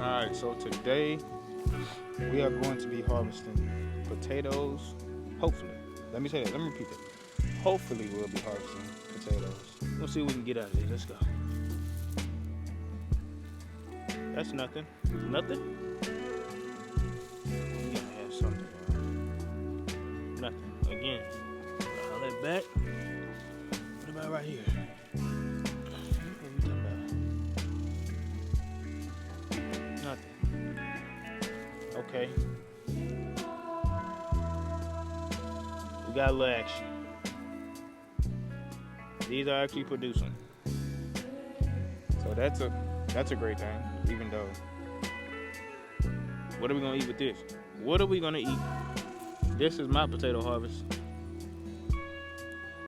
Alright, so today we are going to be harvesting potatoes. Hopefully. Let me say that. Let me repeat that. Hopefully we'll be harvesting potatoes. We'll see what we can get out of this. Let's go. That's nothing. Nothing? We gotta have something. Nothing. Again. All that back. What about right here? What we talking about? Nothing. Okay. We got a little action. These are actually producing. So that's a great thing, even though. What are we gonna eat with this? What are we gonna eat? This is my potato harvest.